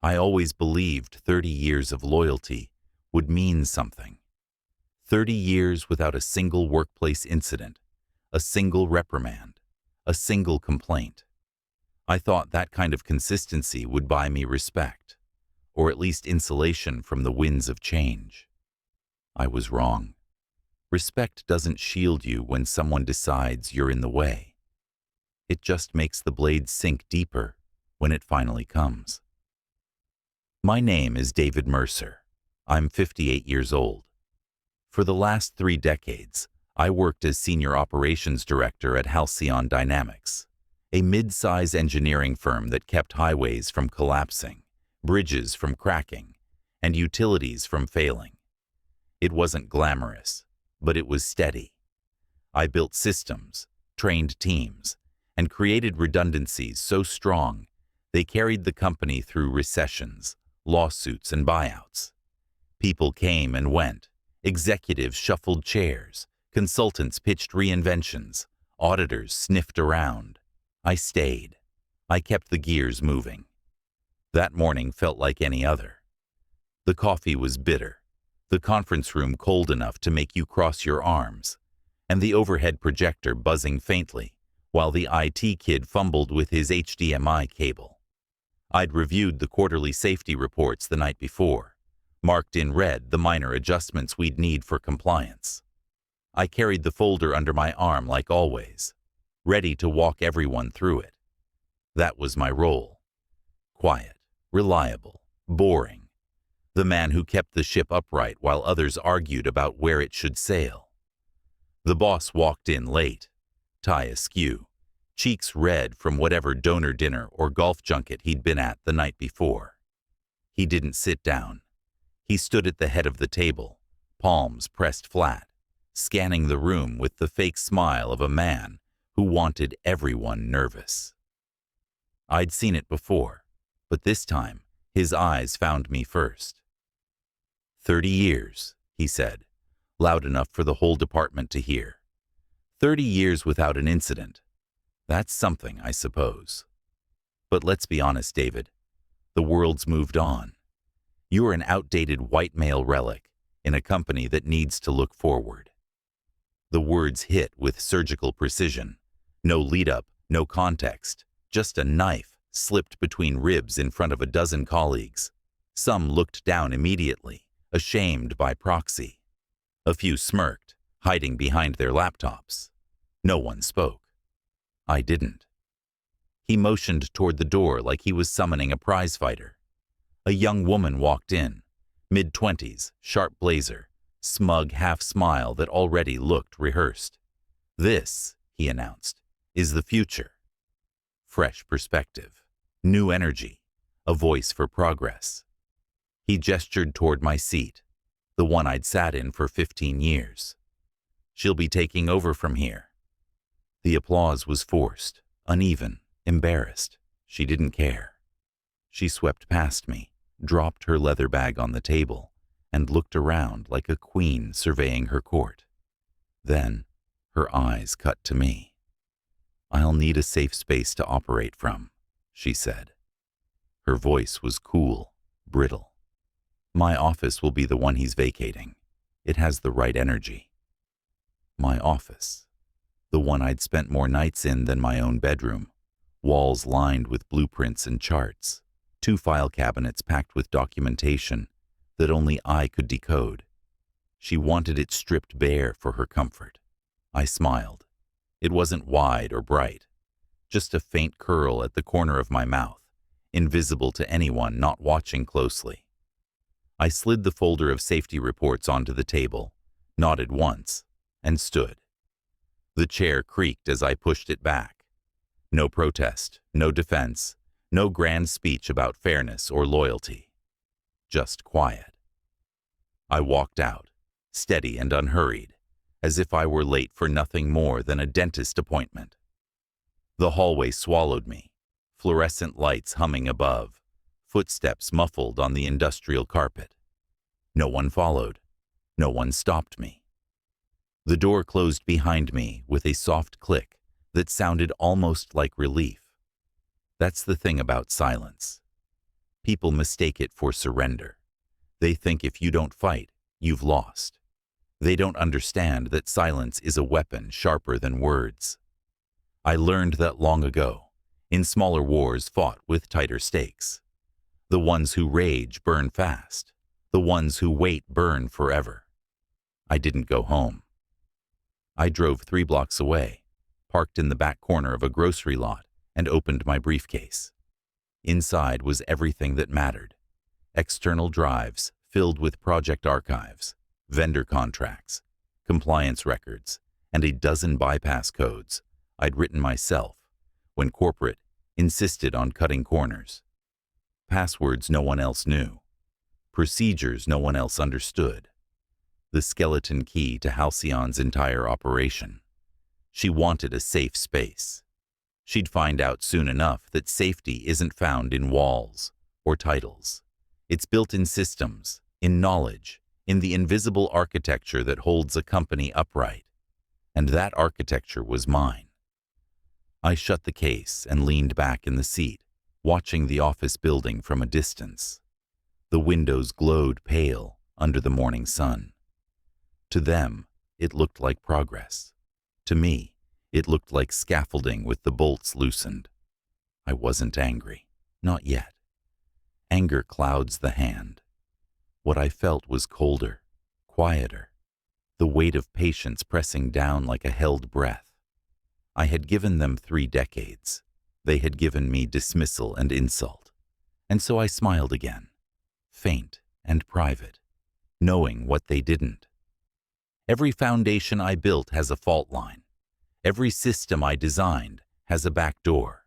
I always believed 30 years of loyalty would mean something. 30 years without a single workplace incident, a single reprimand, a single complaint. I thought that kind of consistency would buy me respect, or at least insulation from the winds of change. I was wrong. Respect doesn't shield you when someone decides you're in the way. It just makes the blade sink deeper when it finally comes. My name is David Mercer. I'm 58 years old. For the last 3 decades, I worked as Senior Operations Director at Halcyon Dynamics, a mid-size engineering firm that kept highways from collapsing, bridges from cracking, and utilities from failing. It wasn't glamorous, but it was steady. I built systems, trained teams, and created redundancies so strong they carried the company through recessions, lawsuits, and buyouts. People came and went, executives shuffled chairs, consultants pitched reinventions, auditors sniffed around. I stayed. I kept the gears moving. That morning felt like any other. The coffee was bitter, the conference room cold enough to make you cross your arms, and the overhead projector buzzing faintly while the IT kid fumbled with his HDMI cable. I'd reviewed the quarterly safety reports the night before, marked in red the minor adjustments we'd need for compliance. I carried the folder under my arm like always, ready to walk everyone through it. That was my role. Quiet, reliable, boring. The man who kept the ship upright while others argued about where it should sail. The boss walked in late, tie askew, cheeks red from whatever donor dinner or golf junket he'd been at the night before. He didn't sit down. He stood at the head of the table, palms pressed flat, scanning the room with the fake smile of a man who wanted everyone nervous. I'd seen it before, but this time his eyes found me first. 30 years, he said, loud enough for the whole department to hear. 30 years without an incident. That's something, I suppose. But let's be honest, David. The world's moved on. You're an outdated white male relic in a company that needs to look forward. The words hit with surgical precision. No lead-up, no context, just a knife slipped between ribs in front of a dozen colleagues. Some looked down immediately, ashamed by proxy. A few smirked, hiding behind their laptops. No one spoke. I didn't. He motioned toward the door like he was summoning a prizefighter. A young woman walked in, mid-20s, sharp blazer, smug half-smile that already looked rehearsed. This, he announced, is the future. Fresh perspective, new energy, a voice for progress. He gestured toward my seat, the one I'd sat in for 15 years. She'll be taking over from here. The applause was forced, uneven, embarrassed. She didn't care. She swept past me, dropped her leather bag on the table, and looked around like a queen surveying her court. Then, her eyes cut to me. "I'll need a safe space to operate from," she said. Her voice was cool, brittle. "My office will be the one he's vacating. It has the right energy." My office. The one I'd spent more nights in than my own bedroom. Walls lined with blueprints and charts. 2 file cabinets packed with documentation that only I could decode. She wanted it stripped bare for her comfort. I smiled. It wasn't wide or bright. Just a faint curl at the corner of my mouth, invisible to anyone not watching closely. I slid the folder of safety reports onto the table, nodded once, and stood. The chair creaked as I pushed it back. No protest, no defense, no grand speech about fairness or loyalty. Just quiet. I walked out, steady and unhurried, as if I were late for nothing more than a dentist appointment. The hallway swallowed me, fluorescent lights humming above, footsteps muffled on the industrial carpet. No one followed. No one stopped me. The door closed behind me with a soft click that sounded almost like relief. That's the thing about silence. People mistake it for surrender. They think if you don't fight, you've lost. They don't understand that silence is a weapon sharper than words. I learned that long ago, in smaller wars fought with tighter stakes. The ones who rage burn fast. The ones who wait burn forever. I didn't go home. I drove 3 blocks away, parked in the back corner of a grocery lot, and opened my briefcase. Inside was everything that mattered. External drives filled with project archives, vendor contracts, compliance records, and a dozen bypass codes I'd written myself when corporate insisted on cutting corners. Passwords no one else knew. Procedures no one else understood. The skeleton key to Halcyon's entire operation. She wanted a safe space. She'd find out soon enough that safety isn't found in walls or titles. It's built in systems, in knowledge, in the invisible architecture that holds a company upright. And that architecture was mine. I shut the case and leaned back in the seat, watching the office building from a distance. The windows glowed pale under the morning sun. To them, it looked like progress. To me, it looked like scaffolding with the bolts loosened. I wasn't angry. Not yet. Anger clouds the hand. What I felt was colder, quieter, the weight of patience pressing down like a held breath. I had given them 3 decades. They had given me dismissal and insult. And so I smiled again, faint and private, knowing what they didn't. Every foundation I built has a fault line. Every system I designed has a back door.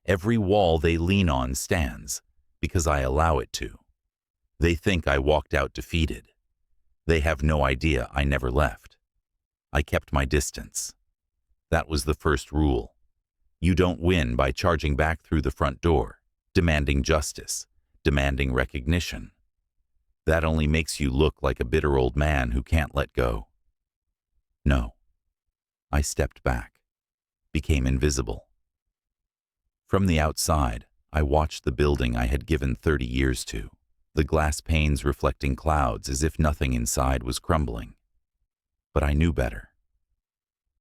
Every wall they lean on stands because I allow it to. They think I walked out defeated. They have no idea I never left. I kept my distance. That was the first rule. You don't win by charging back through the front door, demanding justice, demanding recognition. That only makes you look like a bitter old man who can't let go. No. I stepped back, became invisible. From the outside, I watched the building I had given 30 years to, the glass panes reflecting clouds as if nothing inside was crumbling. But I knew better.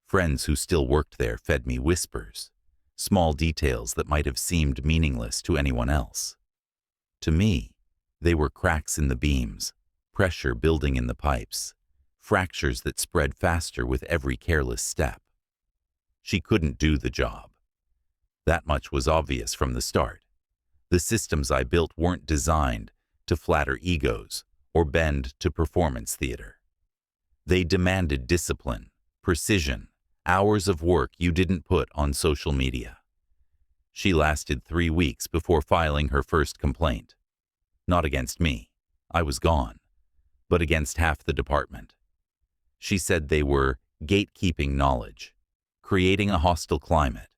Friends who still worked there fed me whispers, small details that might have seemed meaningless to anyone else. To me, they were cracks in the beams, pressure building in the pipes, fractures that spread faster with every careless step. She couldn't do the job. That much was obvious from the start. The systems I built weren't designed to flatter egos or bend to performance theater. They demanded discipline, precision, hours of work you didn't put on social media. She lasted 3 weeks before filing her first complaint. Not against me, I was gone, but against half the department. She said they were gatekeeping knowledge, creating a hostile climate,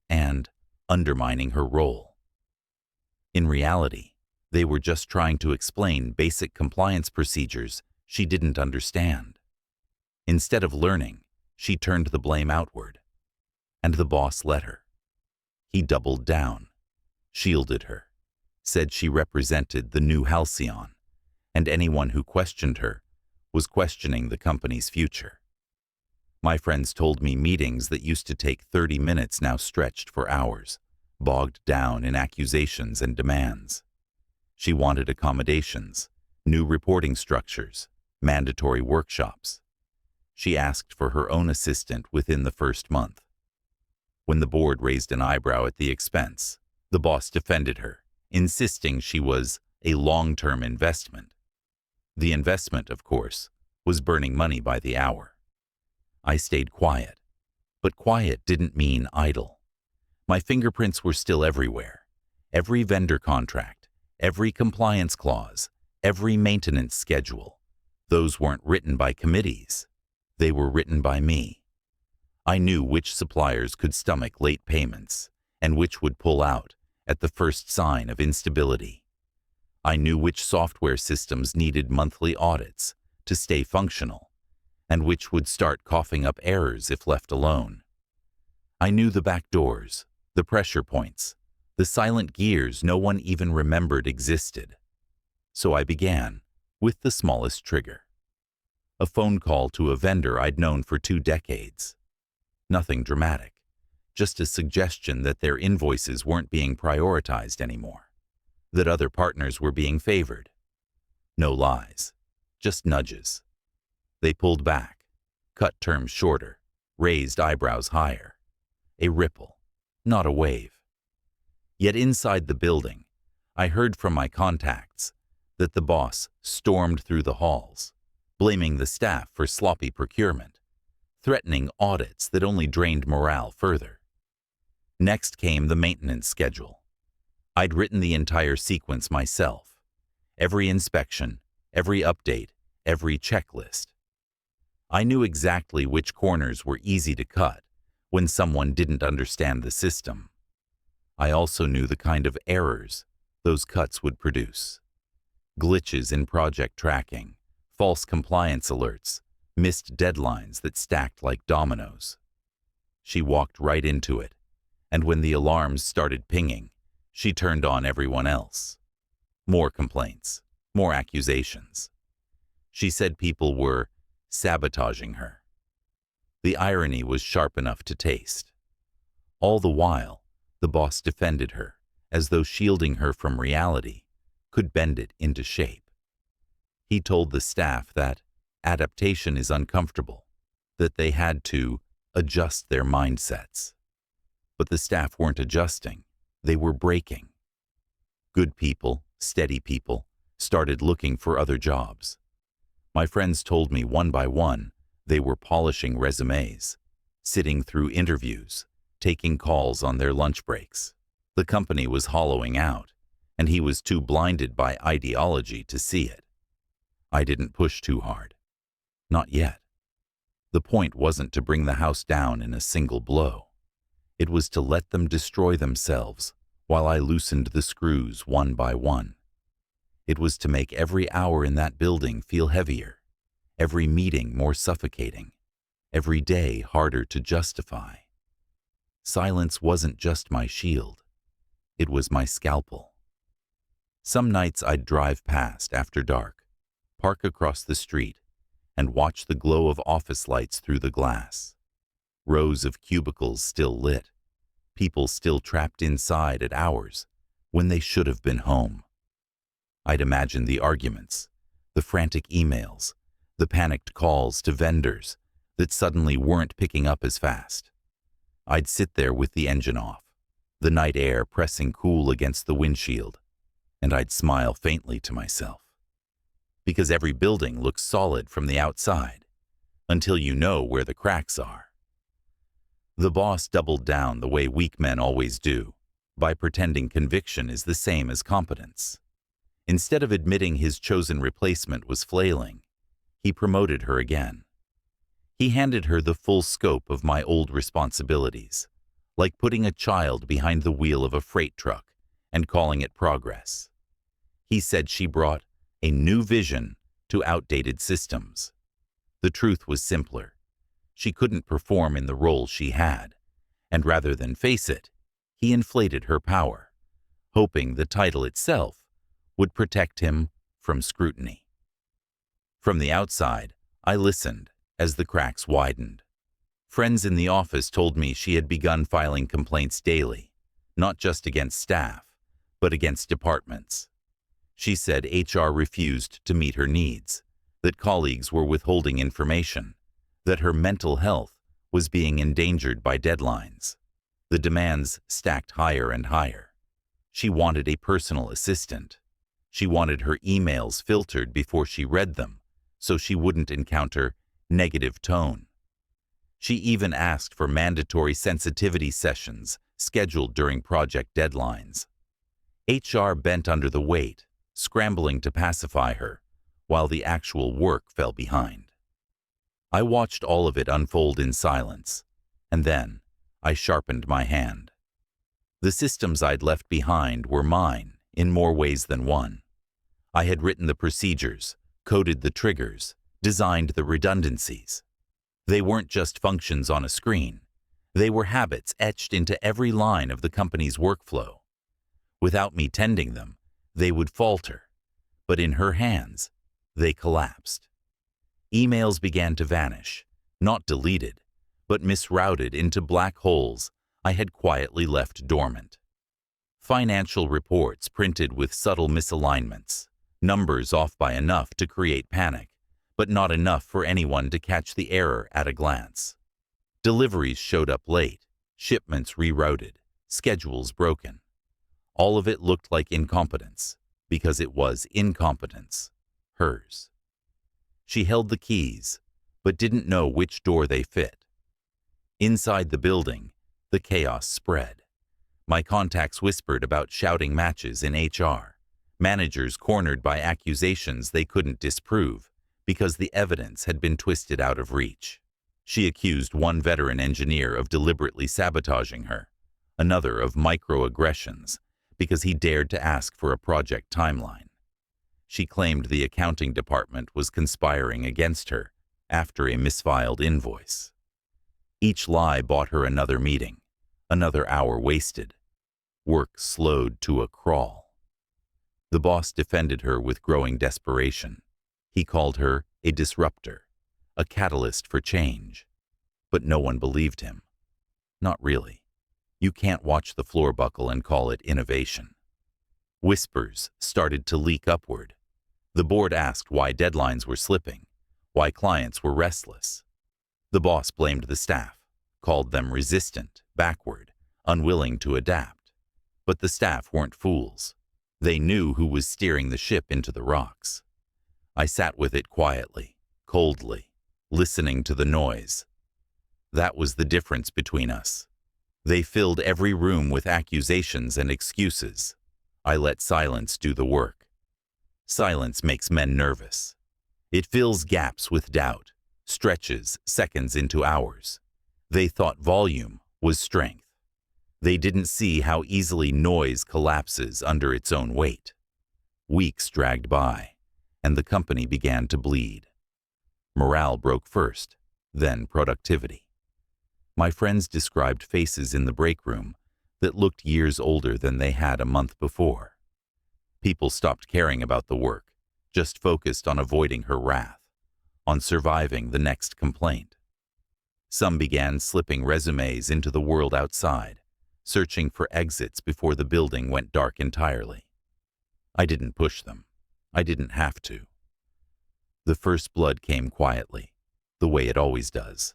and undermining her role. In reality, they were just trying to explain basic compliance procedures she didn't understand. Instead of learning, she turned the blame outward. And the boss let her. He doubled down, shielded her, said she represented the new Halcyon, and anyone who questioned her was questioning the company's future. My friends told me meetings that used to take 30 minutes now stretched for hours, bogged down in accusations and demands. She wanted accommodations, new reporting structures, mandatory workshops. She asked for her own assistant within the first month. When the board raised an eyebrow at the expense, the boss defended her, insisting she was a long-term investment. The investment, of course, was burning money by the hour. I stayed quiet, but quiet didn't mean idle. My fingerprints were still everywhere. Every vendor contract, every compliance clause, every maintenance schedule. Those weren't written by committees. They were written by me. I knew which suppliers could stomach late payments and which would pull out at the first sign of instability. I knew which software systems needed monthly audits to stay functional and which would start coughing up errors if left alone. I knew the back doors, the pressure points, The silent gears no one even remembered existed. So I began, with the smallest trigger. A phone call to a vendor I'd known for 2 decades. Nothing dramatic, just a suggestion that their invoices weren't being prioritized anymore, that other partners were being favored. No lies, just nudges. They pulled back, cut terms shorter, raised eyebrows higher. A ripple, not a wave. Yet inside the building, I heard from my contacts that the boss stormed through the halls, blaming the staff for sloppy procurement, threatening audits that only drained morale further. Next came the maintenance schedule. I'd written the entire sequence myself. Every inspection, every update, every checklist. I knew exactly which corners were easy to cut when someone didn't understand the system. I also knew the kind of errors those cuts would produce. Glitches in project tracking, false compliance alerts, missed deadlines that stacked like dominoes. She walked right into it, and when the alarms started pinging, she turned on everyone else. More complaints, more accusations. She said people were sabotaging her. The irony was sharp enough to taste. All the while, the boss defended her, as though shielding her from reality could bend it into shape. He told the staff that adaptation is uncomfortable, that they had to adjust their mindsets. But the staff weren't adjusting, they were breaking. Good people, steady people, started looking for other jobs. My friends told me one by one they were polishing resumes, sitting through interviews, taking calls on their lunch breaks. The company was hollowing out, and he was too blinded by ideology to see it. I didn't push too hard. Not yet. The point wasn't to bring the house down in a single blow. It was to let them destroy themselves while I loosened the screws one by one. It was to make every hour in that building feel heavier, every meeting more suffocating, every day harder to justify. Silence wasn't just my shield. It was my scalpel. Some nights I'd drive past after dark, park across the street, and watch the glow of office lights through the glass. Rows of cubicles still lit, people still trapped inside at hours when they should have been home. I'd imagine the arguments, the frantic emails, the panicked calls to vendors that suddenly weren't picking up as fast. I'd sit there with the engine off, the night air pressing cool against the windshield, and I'd smile faintly to myself. Because every building looks solid from the outside, until you know where the cracks are. The boss doubled down the way weak men always do, by pretending conviction is the same as competence. Instead of admitting his chosen replacement was flailing, he promoted her again. He handed her the full scope of my old responsibilities, like putting a child behind the wheel of a freight truck and calling it progress. He said she brought a new vision to outdated systems. The truth was simpler. She couldn't perform in the role she had, and rather than face it, he inflated her power, hoping the title itself would protect him from scrutiny. From the outside, I listened as the cracks widened. Friends in the office told me she had begun filing complaints daily, not just against staff, but against departments. She said HR refused to meet her needs, that colleagues were withholding information, that her mental health was being endangered by deadlines. The demands stacked higher and higher. She wanted a personal assistant. She wanted her emails filtered before she read them, so she wouldn't encounter negative tone. She even asked for mandatory sensitivity sessions scheduled during project deadlines. HR bent under the weight, scrambling to pacify her, while the actual work fell behind. I watched all of it unfold in silence, and then I sharpened my hand. The systems I'd left behind were mine in more ways than one. I had written the procedures, coded the triggers, designed the redundancies. They weren't just functions on a screen. They were habits etched into every line of the company's workflow. Without me tending them, they would falter. But in her hands, they collapsed. Emails began to vanish, not deleted, but misrouted into black holes I had quietly left dormant. Financial reports printed with subtle misalignments, numbers off by enough to create panic, but not enough for anyone to catch the error at a glance. Deliveries showed up late, shipments rerouted, schedules broken. All of it looked like incompetence, because it was incompetence, hers. She held the keys, but didn't know which door they fit. Inside the building, the chaos spread. My contacts whispered about shouting matches in HR, managers cornered by accusations they couldn't disprove because the evidence had been twisted out of reach. She accused one veteran engineer of deliberately sabotaging her, another of microaggressions because he dared to ask for a project timeline. She claimed the accounting department was conspiring against her after a misfiled invoice. Each lie bought her another meeting, another hour wasted. Work slowed to a crawl. The boss defended her with growing desperation. He called her a disruptor, a catalyst for change. But no one believed him. Not really. You can't watch the floor buckle and call it innovation. Whispers started to leak upward. The board asked why deadlines were slipping, why clients were restless. The boss blamed the staff, called them resistant, backward, unwilling to adapt. But the staff weren't fools. They knew who was steering the ship into the rocks. I sat with it quietly, coldly, listening to the noise. That was the difference between us. They filled every room with accusations and excuses. I let silence do the work. Silence makes men nervous. It fills gaps with doubt, stretches seconds into hours. They thought volume was strength. They didn't see how easily noise collapses under its own weight. Weeks dragged by, and the company began to bleed. Morale broke first, then productivity. My friends described faces in the break room that looked years older than they had a month before. People stopped caring about the work, just focused on avoiding her wrath, on surviving the next complaint. Some began slipping resumes into the world outside, searching for exits before the building went dark entirely. I didn't push them. I didn't have to. The first blood came quietly, the way it always does.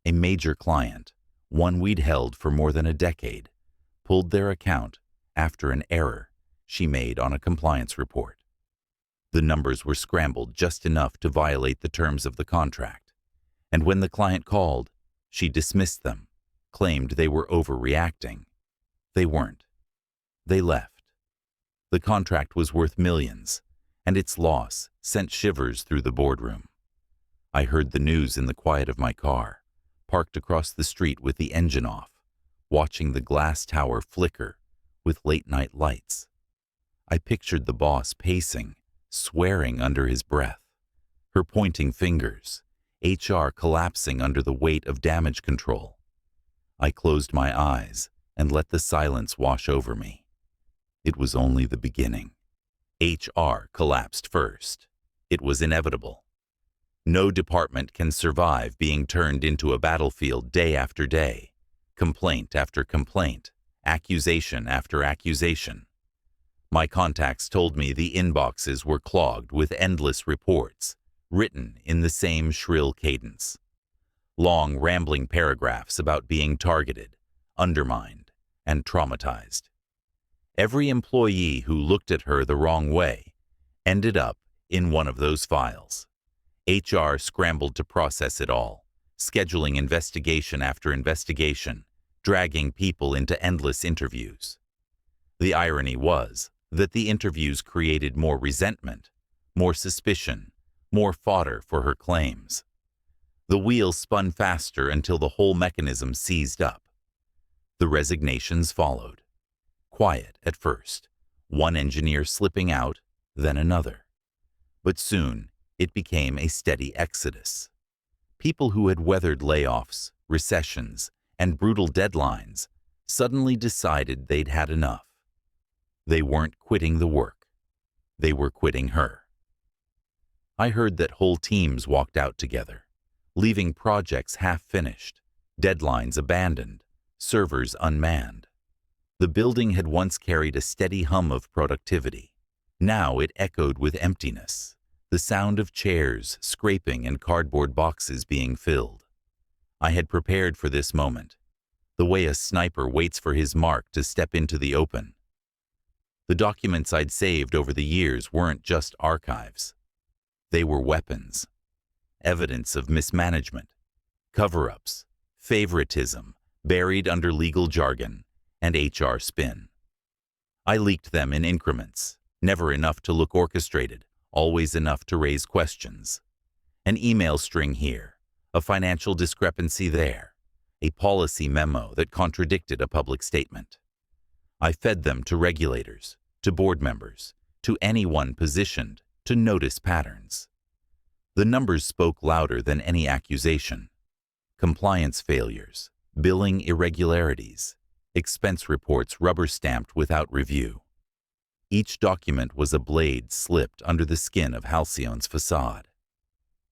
A major client, one we'd held for more than a decade, pulled their account after an error she made on a compliance report. The numbers were scrambled just enough to violate the terms of the contract, and when the client called, she dismissed them, claimed they were overreacting. They weren't. They left. The contract was worth millions, and its loss sent shivers through the boardroom. I heard the news in the quiet of my car, parked across the street with the engine off, watching the glass tower flicker with late-night lights. I pictured the boss pacing, swearing under his breath, her pointing fingers, HR collapsing under the weight of damage control. I closed my eyes and let the silence wash over me. It was only the beginning. HR collapsed first. It was inevitable. No department can survive being turned into a battlefield day after day, complaint after complaint, accusation after accusation. My contacts told me the inboxes were clogged with endless reports, written in the same shrill cadence. Long, rambling paragraphs about being targeted, undermined, and traumatized. Every employee who looked at her the wrong way ended up in one of those files. HR scrambled to process it all, scheduling investigation after investigation, dragging people into endless interviews. The irony was that the interviews created more resentment, more suspicion, more fodder for her claims. The wheel spun faster until the whole mechanism seized up. The resignations followed. Quiet at first, one engineer slipping out, then another. But soon, it became a steady exodus. People who had weathered layoffs, recessions, and brutal deadlines suddenly decided they'd had enough. They weren't quitting the work. They were quitting her. I heard that whole teams walked out together, leaving projects half-finished, deadlines abandoned, servers unmanned. The building had once carried a steady hum of productivity. Now it echoed with emptiness, the sound of chairs scraping and cardboard boxes being filled. I had prepared for this moment, the way a sniper waits for his mark to step into the open. The documents I'd saved over the years weren't just archives. They were weapons, evidence of mismanagement, cover-ups, favoritism buried under legal jargon and HR spin. I leaked them in increments, never enough to look orchestrated, always enough to raise questions. An email string here, a financial discrepancy there, a policy memo that contradicted a public statement. I fed them to regulators, to board members, to anyone positioned to notice patterns. The numbers spoke louder than any accusation. Compliance failures, billing irregularities, expense reports rubber-stamped without review. Each document was a blade slipped under the skin of Halcyon's facade.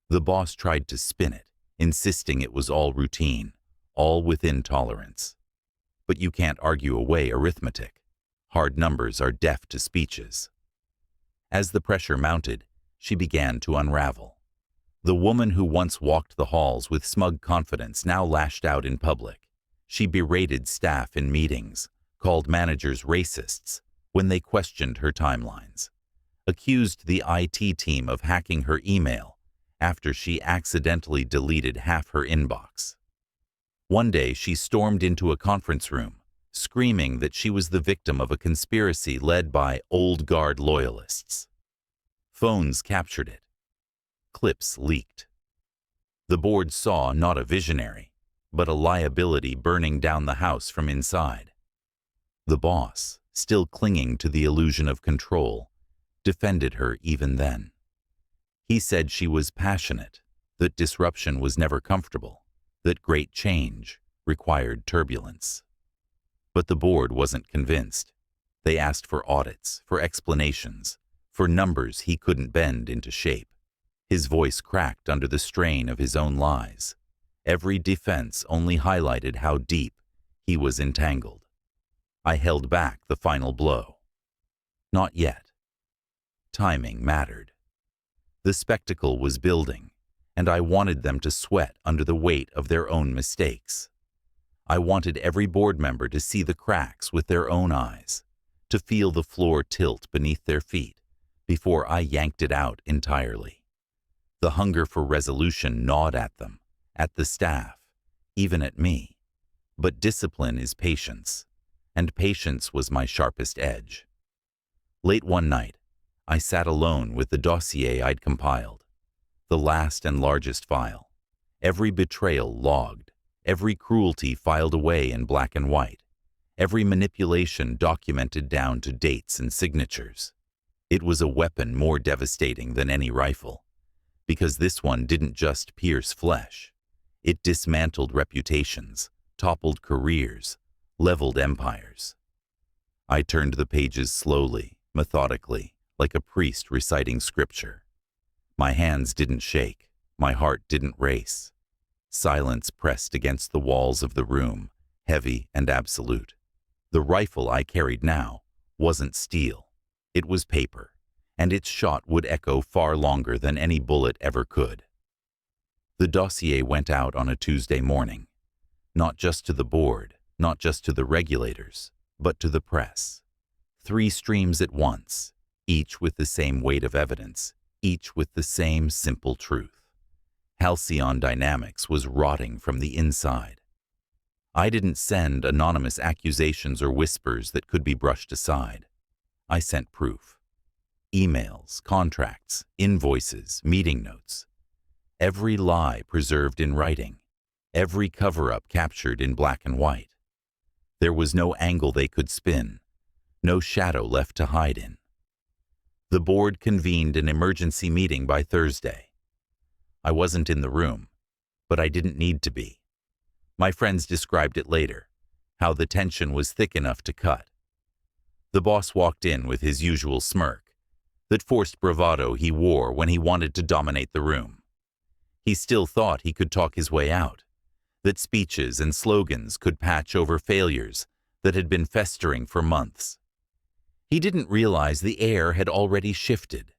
The boss tried to spin it, insisting it was all routine, all within tolerance. But you can't argue away arithmetic. Hard numbers are deaf to speeches. As the pressure mounted, she began to unravel. The woman who once walked the halls with smug confidence now lashed out in public. She berated staff in meetings, called managers racists when they questioned her timelines, accused the IT team of hacking her email after she accidentally deleted half her inbox. One day she stormed into a conference room, screaming that she was the victim of a conspiracy led by old guard loyalists. Phones captured it. Clips leaked. The board saw not a visionary, but a liability burning down the house from inside. The boss, still clinging to the illusion of control, defended her even then. He said she was passionate, that disruption was never comfortable, that great change required turbulence. But the board wasn't convinced. They asked for audits, for explanations, for numbers he couldn't bend into shape. His voice cracked under the strain of his own lies. Every defense only highlighted how deep he was entangled. I held back the final blow. Not yet. Timing mattered. The spectacle was building, and I wanted them to sweat under the weight of their own mistakes. I wanted every board member to see the cracks with their own eyes, to feel the floor tilt beneath their feet before I yanked it out entirely. The hunger for resolution gnawed at them, at the staff, even at me. But discipline is patience, and patience was my sharpest edge. Late one night, I sat alone with the dossier I'd compiled, the last and largest file, every betrayal logged, every cruelty filed away in black and white, every manipulation documented down to dates and signatures. It was a weapon more devastating than any rifle, because this one didn't just pierce flesh. It dismantled reputations, toppled careers, leveled empires. I turned the pages slowly, methodically, like a priest reciting scripture. My hands didn't shake, my heart didn't race. Silence pressed against the walls of the room, heavy and absolute. The rifle I carried now wasn't steel, it was paper, and its shot would echo far longer than any bullet ever could. The dossier went out on a Tuesday morning, not just to the board, not just to the regulators, but to the press. 3 streams at once, each with the same weight of evidence, each with the same simple truth. Halcyon Dynamics was rotting from the inside. I didn't send anonymous accusations or whispers that could be brushed aside. I sent proof. Emails, contracts, invoices, meeting notes. Every lie preserved in writing. Every cover-up captured in black and white. There was no angle they could spin, no shadow left to hide in. The board convened an emergency meeting by Thursday. I wasn't in the room, but I didn't need to be. My friends described it later, how the tension was thick enough to cut. The boss walked in with his usual smirk, that forced bravado he wore when he wanted to dominate the room. He still thought he could talk his way out, that speeches and slogans could patch over failures that had been festering for months. He didn't realize the air had already shifted.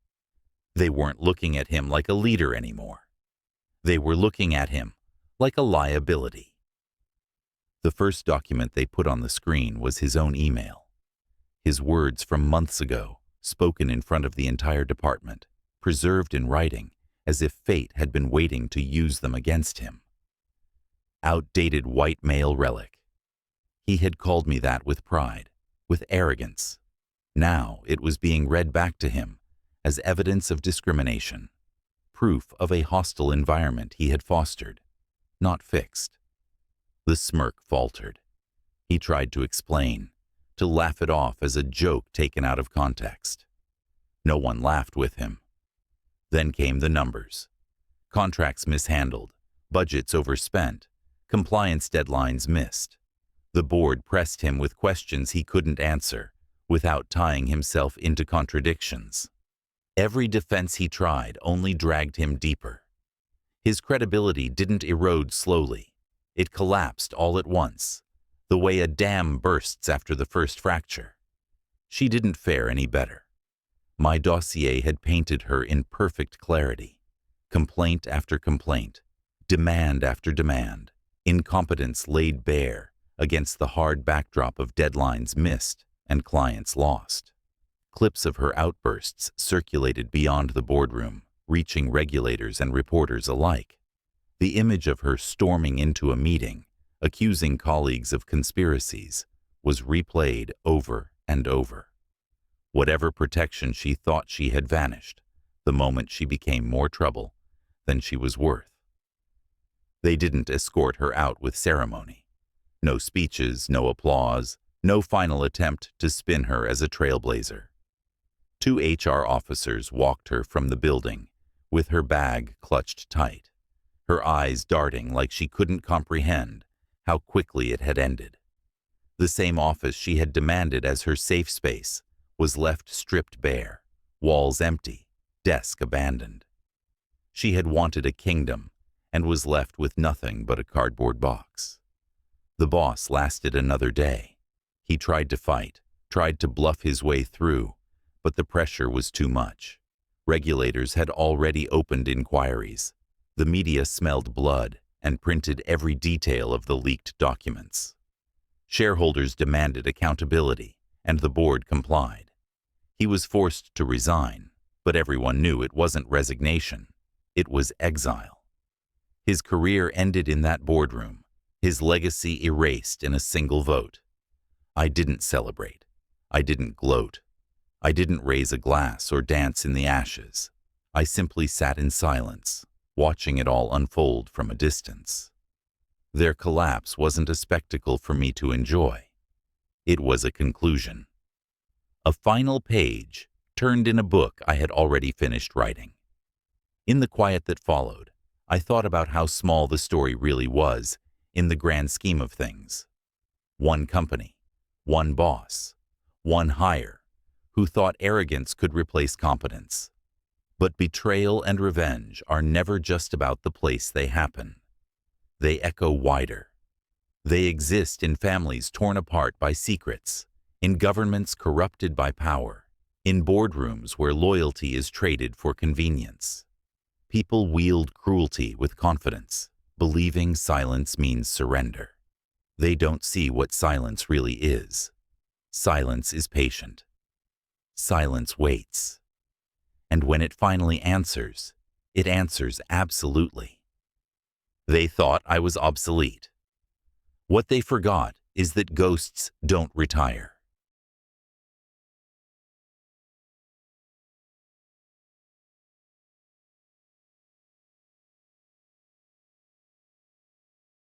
They weren't looking at him like a leader anymore. They were looking at him like a liability. The first document they put on the screen was his own email. His words from months ago, spoken in front of the entire department, preserved in writing as if fate had been waiting to use them against him. Outdated white male relic. He had called me that with pride, with arrogance. Now it was being read back to him as evidence of discrimination, proof of a hostile environment he had fostered, not fixed. The smirk faltered. He tried to explain, to laugh it off as a joke taken out of context. No one laughed with him. Then came the numbers. Contracts mishandled, budgets overspent, compliance deadlines missed. The board pressed him with questions he couldn't answer, without tying himself into contradictions. Every defense he tried only dragged him deeper. His credibility didn't erode slowly. It collapsed all at once, the way a dam bursts after the first fracture. She didn't fare any better. My dossier had painted her in perfect clarity. Complaint after complaint, demand after demand, incompetence laid bare against the hard backdrop of deadlines missed and clients lost. Clips of her outbursts circulated beyond the boardroom, reaching regulators and reporters alike. The image of her storming into a meeting, accusing colleagues of conspiracies, was replayed over and over. Whatever protection she thought she had vanished, the moment she became more trouble than she was worth. They didn't escort her out with ceremony. No speeches, no applause, no final attempt to spin her as a trailblazer. 2 HR officers walked her from the building, with her bag clutched tight, her eyes darting like she couldn't comprehend how quickly it had ended. The same office she had demanded as her safe space was left stripped bare, walls empty, desk abandoned. She had wanted a kingdom and was left with nothing but a cardboard box. The boss lasted another day. He tried to fight, tried to bluff his way through, but the pressure was too much. Regulators had already opened inquiries. The media smelled blood and printed every detail of the leaked documents. Shareholders demanded accountability, and the board complied. He was forced to resign, but everyone knew it wasn't resignation. It was exile. His career ended in that boardroom, his legacy erased in a single vote. I didn't celebrate. I didn't gloat. I didn't raise a glass or dance in the ashes. I simply sat in silence, watching it all unfold from a distance. Their collapse wasn't a spectacle for me to enjoy. It was a conclusion. A final page turned in a book I had already finished writing. In the quiet that followed, I thought about how small the story really was in the grand scheme of things. One company, one boss, one hire, who thought arrogance could replace competence. But betrayal and revenge are never just about the place they happen. They echo wider. They exist in families torn apart by secrets, in governments corrupted by power, in boardrooms where loyalty is traded for convenience. People wield cruelty with confidence, believing silence means surrender. They don't see what silence really is. Silence is patient. Silence waits. And when it finally answers, it answers absolutely. They thought I was obsolete. What they forgot is that ghosts don't retire.